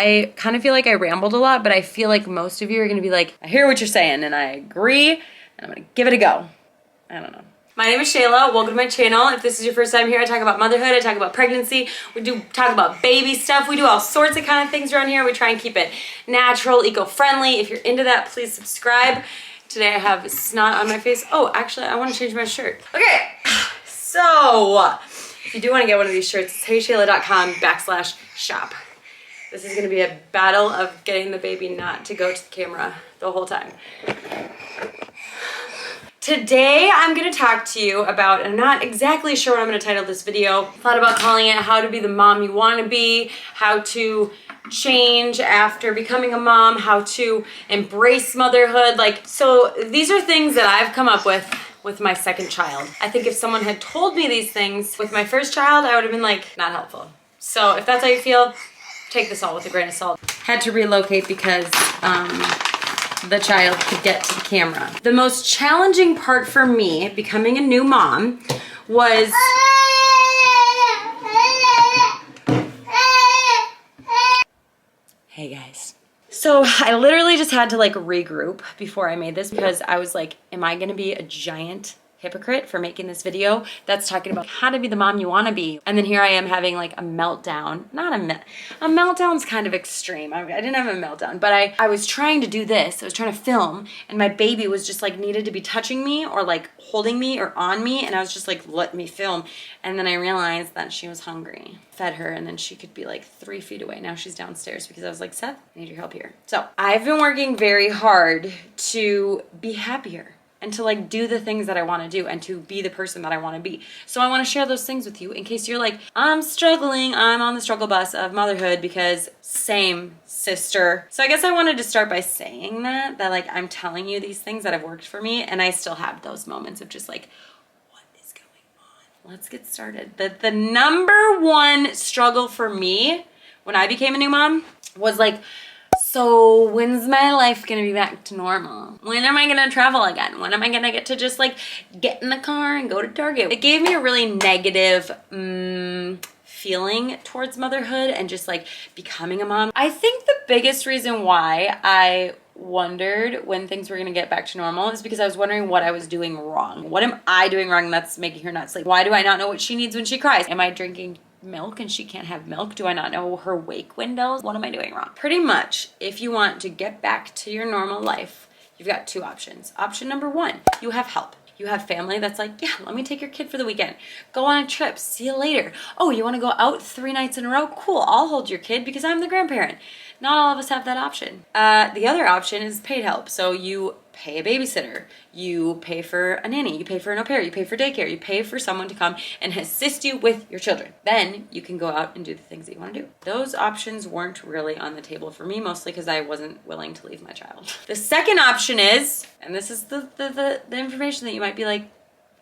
I kind of feel like I rambled a lot, but I feel like most of you are gonna be like, I hear what you're saying and I agree, and I'm gonna give it a go. I don't know. My name is Shayla. Welcome to my channel. If this is your first time here, I talk about motherhood, I talk about pregnancy, we do talk about baby stuff, we do all sorts of kind of things around here. We try and keep it natural, eco-friendly. If you're into that, please subscribe. Today I have snot on my face. Oh, actually, I want to change my shirt. Okay, so if you do want to get one of these shirts, it's HEYSHAYLA.com/shop. This is going to be a battle of getting the baby not to go to the camera the whole time. Today, I'm gonna talk to you about, I'm not exactly sure what I'm gonna title this video. Thought about calling it How to Be the Mom You Wanna Be, how to change after becoming a mom, how to embrace motherhood. Like, so these are things that I've come up with my second child. I think if someone had told me these things with my first child, I would have been like, not helpful. So if that's how you feel, take this all with a grain of salt. Had to relocate because, the child could get to the camera. The most challenging part for me becoming a new mom was hey guys. So I literally just had to like regroup before I made this because I was like, am I gonna be a giant hypocrite for making this video that's talking about how to be the mom you want to be? And then here I am having like a meltdown. Not a meltdown's kind of extreme. I didn't have a meltdown, but I was trying to do this. I was trying to film and my baby was just like needed to be touching me or like holding me or on me, and I was just like, let me film. And then I realized that she was hungry. Fed her and then she could be like 3 feet away. Now she's downstairs because I was like, Seth, I need your help here. So I've been working very hard to be happier and to like do the things that I want to do and to be the person that I want to be. So I want to share those things with you in case you're like, I'm struggling, I'm on the struggle bus of motherhood, because same sister. So I guess I wanted to start by saying that like I'm telling you these things that have worked for me, and I still have those moments of just like, what is going on? Let's get started. The number one struggle for me when I became a new mom was like, so when's my life gonna be back to normal? When am I gonna travel again? When am I gonna get to just like get in the car and go to Target? It gave me a really negative feeling towards motherhood and just like becoming a mom. I think the biggest reason why I wondered when things were gonna get back to normal is because I was wondering what I was doing wrong. What am I doing wrong that's making her not sleep? Why do I not know what she needs when she cries? Am I drinking milk and she can't have milk? Do I not know her wake windows? What am I doing wrong? Pretty much, if you want to get back to your normal life, you've got two options. Option number one, you have help. You have family that's like, yeah, let me take your kid for the weekend. Go on a trip, see you later. Oh, you wanna go out 3 nights in a row? Cool, I'll hold your kid because I'm the grandparent. Not all of us have that option. The other option is paid help. So you pay a babysitter, you pay for a nanny, you pay for an au pair, you pay for daycare, you pay for someone to come and assist you with your children. Then you can go out and do the things that you want to do. Those options weren't really on the table for me, mostly because I wasn't willing to leave my child. The second option is, and this is the information that you might be like,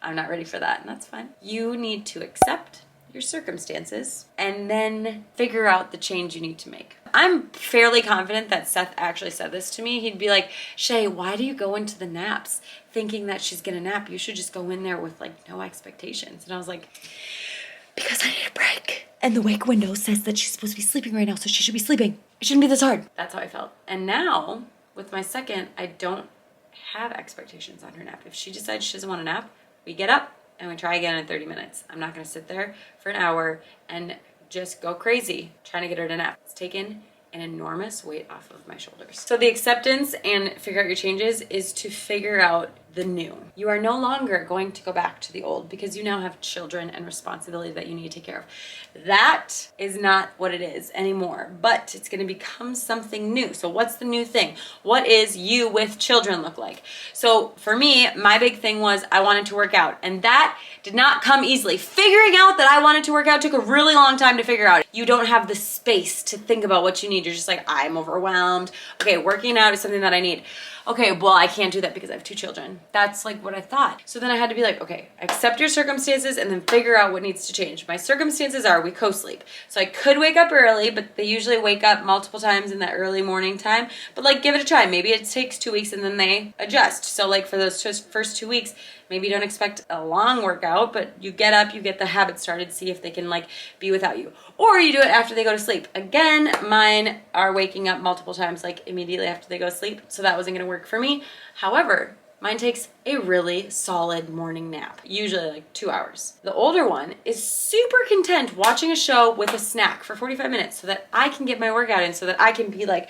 I'm not ready for that, and that's fine. You need to accept your circumstances and then figure out the change you need to make. I'm fairly confident that Seth actually said this to me. He'd be like, Shay, why do you go into the naps thinking that she's gonna nap? You should just go in there with like no expectations. And I was like, because I need a break. And the wake window says that she's supposed to be sleeping right now, so she should be sleeping. It shouldn't be this hard. That's how I felt. And now with my second, I don't have expectations on her nap. If she decides she doesn't want to nap, we get up and we try again in 30 minutes. I'm not gonna sit there for an hour and just go crazy trying to get her to nap. It's taken an enormous weight off of my shoulders. So the acceptance and figure out your changes is to figure out the new. You are no longer going to go back to the old because you now have children and responsibility that you need to take care of. That is not what it is anymore, but it's going to become something new. So what's the new thing? What is you with children look like? So for me, my big thing was I wanted to work out, and that did not come easily. Figuring out that I wanted to work out took a really long time to figure out. You don't have the space to think about what you need. You're just like, I'm overwhelmed. Okay, working out is something that I need. Okay, well, I can't do that because I have 2 children. That's like what I thought. So then I had to be like, okay, accept your circumstances and then figure out what needs to change. My circumstances are we co-sleep. So I could wake up early, but they usually wake up multiple times in that early morning time. But like, give it a try. Maybe it takes 2 weeks and then they adjust. So like for those first 2 weeks, maybe you don't expect a long workout, but you get up, you get the habit started, see if they can like be without you. Or you do it after they go to sleep. Again, mine are waking up multiple times like immediately after they go to sleep. So that wasn't gonna work for me. However, mine takes a really solid morning nap, usually like 2 hours. The older one is super content watching a show with a snack for 45 minutes so that I can get my workout in, so that I can be like,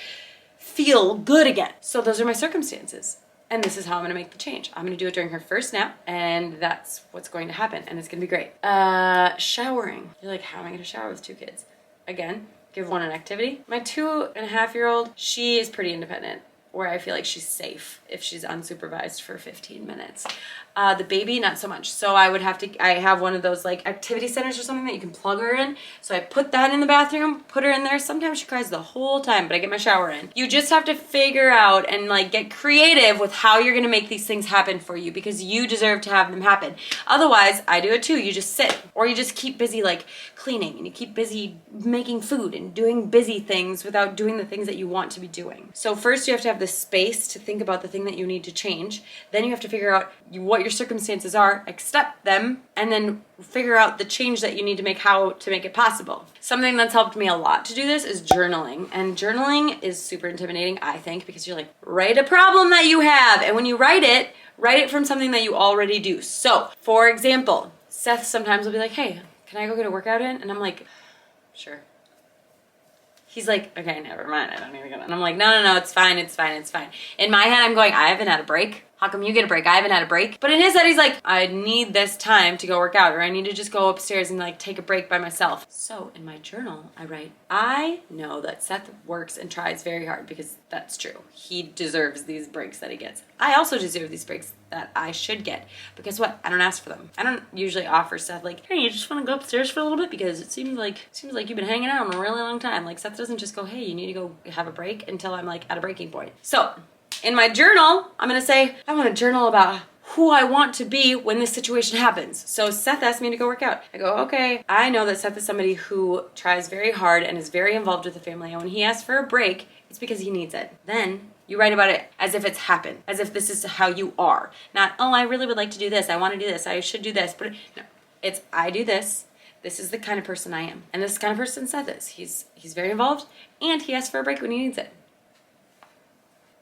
feel good again. So those are my circumstances. And this is how I'm gonna make the change. I'm gonna do it during her first nap, and that's what's going to happen, and it's gonna be great. Showering. You're like, how am I gonna shower with 2 kids? Again, give one an activity. My 2.5-year-old, she is pretty independent, where I feel like she's safe if she's unsupervised for 15 minutes. The baby, not so much. So I have one of those like activity centers or something that you can plug her in. So I put that in the bathroom, put her in there. Sometimes she cries the whole time, but I get my shower in. You just have to figure out and like get creative with how you're gonna make these things happen for you, because you deserve to have them happen. Otherwise, I do it too. You just sit, or you just keep busy like cleaning, and you keep busy making food and doing busy things without doing the things that you want to be doing. So first you have to have the space to think about the thing that you need to change. Then you have to figure out what your circumstances are, accept them, and then figure out the change that you need to make, how to make it possible. Something that's helped me a lot to do this is journaling. And journaling is super intimidating, I think, because you're like, write a problem that you have. And when you write it from something that you already do. So, for example, Seth sometimes will be like, hey, can I go get a workout in? And I'm like, sure. He's like, okay, never mind, I don't need to go. And I'm like, no, it's fine. In my head, I'm going, I haven't had a break. How come you get a break? I haven't had a break. But in his head, he's like, I need this time to go work out, or I need to just go upstairs and like take a break by myself. So in my journal, I write, I know that Seth works and tries very hard, because that's true. He deserves these breaks that he gets. I also deserve these breaks that I should get. But guess what? I don't ask for them. I don't usually offer Seth like, hey, you just want to go upstairs for a little bit, because it seems like you've been hanging out a really long time. Like Seth doesn't just go, hey, you need to go have a break, until I'm like at a breaking point. So in my journal, I'm gonna say, I want to journal about who I want to be when this situation happens. So Seth asked me to go work out. I go, okay, I know that Seth is somebody who tries very hard and is very involved with the family. And when he asks for a break, it's because he needs it. Then you write about it as if it's happened, as if this is how you are. Not, oh, I really would like to do this. I want to do this. I should do this. But no, it's, I do this. This is the kind of person I am. And this is the kind of person Seth is. He's very involved, and he asks for a break when he needs it.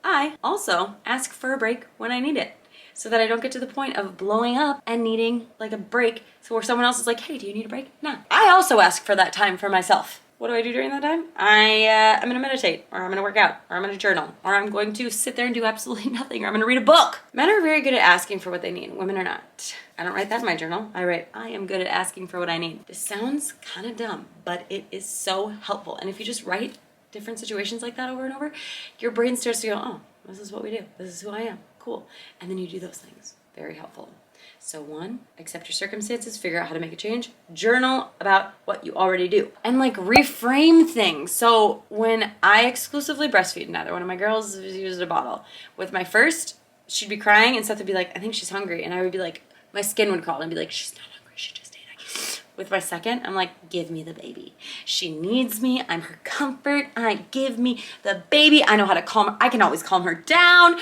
I also ask for a break when I need it, so that I don't get to the point of blowing up and needing like a break, so where someone else is like, hey, do you need a break? No. I also ask for that time for myself. What do I do during that time? I'm gonna meditate, or I'm gonna work out, or I'm gonna journal, or I'm going to sit there and do absolutely nothing, or I'm gonna read a book. Men are very good at asking for what they need. Women are not. I don't write that in my journal. I write, I am good at asking for what I need. This sounds kind of dumb, but it is so helpful. And if you just write different situations like that over and over, your brain starts to go, oh, this is what we do. This is who I am. Cool. And then you do those things. Very helpful. So 1, accept your circumstances, figure out how to make a change, journal about what you already do, and like reframe things. So when I exclusively breastfeed, neither one of my girls used a bottle. With my first, she'd be crying and Seth would be like, I think she's hungry. And I would be like, my skin would crawl and be like, she's not hungry, she just ate. With my second, I'm like, give me the baby. She needs me. I'm her comfort. Give me the baby. I know how to calm her. I can always calm her down.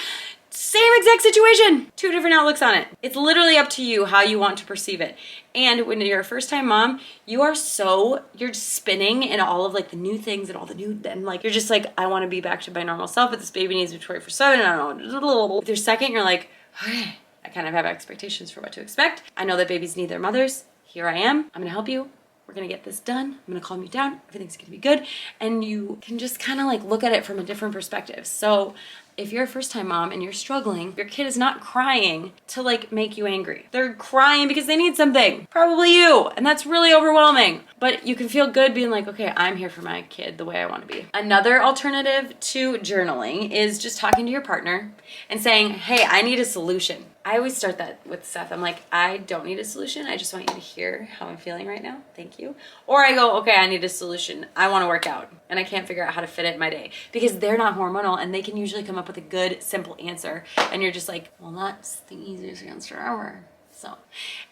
Same exact situation. 2 different outlooks on it. It's literally up to you how you want to perceive it. And when you're a first-time mom, you're spinning in all of like the new things and all the new, and like, you're just like, I want to be back to my normal self, but this baby needs me 24/7. I don't know. With your second, you're like, okay, I kind of have expectations for what to expect. I know that babies need their mothers. Here I am. I'm gonna help you. We're gonna get this done. I'm gonna calm you down. Everything's gonna be good. And you can just kind of like look at it from a different perspective. So if you're a first-time mom and you're struggling, your kid is not crying to like make you angry. They're crying because they need something, probably you, and that's really overwhelming. But you can feel good being like, okay, I'm here for my kid the way I want to be. Another alternative to journaling is just talking to your partner and saying, hey, I need a solution. I always start that with Seth. I'm like, I don't need a solution. I just want you to hear how I'm feeling right now. Thank you. Or I go, okay, I need a solution. I want to work out. And and I can't figure out how to fit it in my day because they're not hormonal and they can usually come up with a good, simple answer. And you're just like, well, that's the easiest answer ever. So,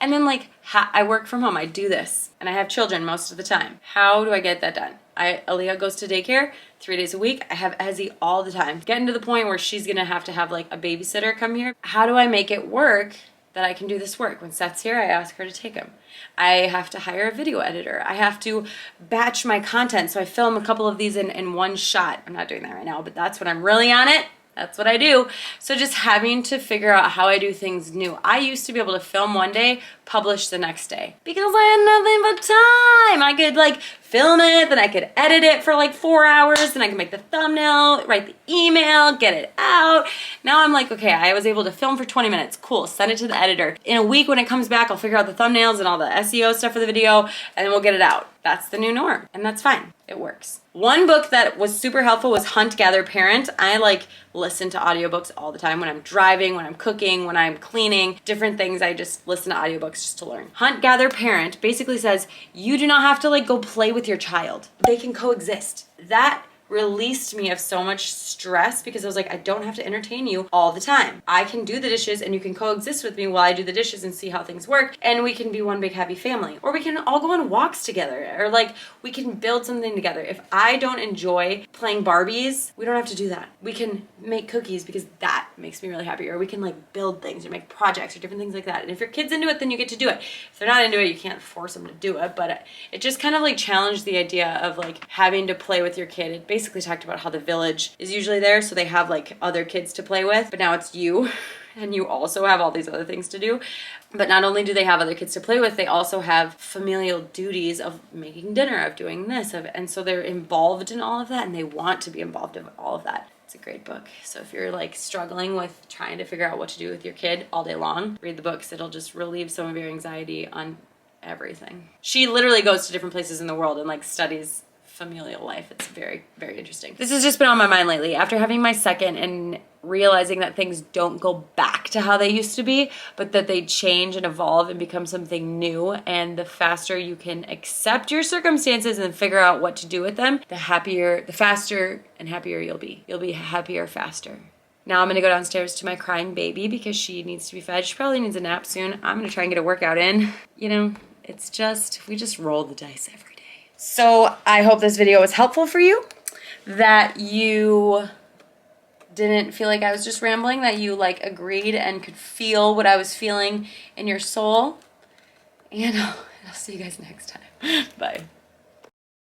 and then like, I work from home, I do this, and I have children most of the time. How do I get that done? Aaliyah goes to daycare 3 days a week. I have Ezzy all the time. Getting to the point where she's gonna have to have like a babysitter come here. How do I make it work that I can do this work? When Seth's here, I ask her to take him. I have to hire a video editor. I have to batch my content. So I film a couple of these in one shot. I'm not doing that right now, but that's when I'm really on it. That's what I do. So just having to figure out how I do things new. I used to be able to film one day, publish the next day because I had nothing but time. I could like film it, then I could edit it for like 4 hours, then I could make the thumbnail, write the email, get it out. Now I'm like, okay, I was able to film for 20 minutes. Cool, send it to the editor. In a week when it comes back, I'll figure out the thumbnails and all the SEO stuff for the video, and then we'll get it out. That's the new norm, and that's fine. It works. One book that was super helpful was Hunt, Gather, Parent. I like listen to audiobooks all the time when I'm driving, when I'm cooking, when I'm cleaning, different things. I just listen to audiobooks just to learn. Hunt, Gather, Parent basically says you do not have to like go play with your child. They can coexist. That released me of so much stress because I was like, I don't have to entertain you all the time. I can do the dishes and you can coexist with me while I do the dishes and see how things work, and we can be one big happy family. Or we can all go on walks together, or like we can build something together. If I don't enjoy playing Barbies, we don't have to do that. We can make cookies because that makes me really happy, or we can like build things or make projects or different things like that. And if your kid's into it, then you get to do it. If they're not into it, you can't force them to do it, but it just kind of like challenged the idea of like having to play with your kid. It basically talked about how the village is usually there, so they have like other kids to play with, but now it's you and you also have all these other things to do. But not only do they have other kids to play with, they also have familial duties of making dinner, of doing this, and so they're involved in all of that, and they want to be involved in all of that. It's a great book. So if you're like struggling with trying to figure out what to do with your kid all day long, read the books. It'll just relieve some of your anxiety on everything. She literally goes to different places in the world and like studies familial life. It's very, very interesting. This has just been on my mind lately after having my second and realizing that things don't go back to how they used to be, but that they change and evolve and become something new. And the faster you can accept your circumstances and figure out what to do with them, the faster and happier you'll be. You'll be happier faster. Now I'm gonna go downstairs to my crying baby because she needs to be fed. She probably needs a nap soon. I'm gonna try and get a workout in. You know, it's just, we just roll the dice every day. So I hope this video was helpful for you, that you didn't feel like I was just rambling, that you like agreed and could feel what I was feeling in your soul. And I'll see you guys next time. Bye.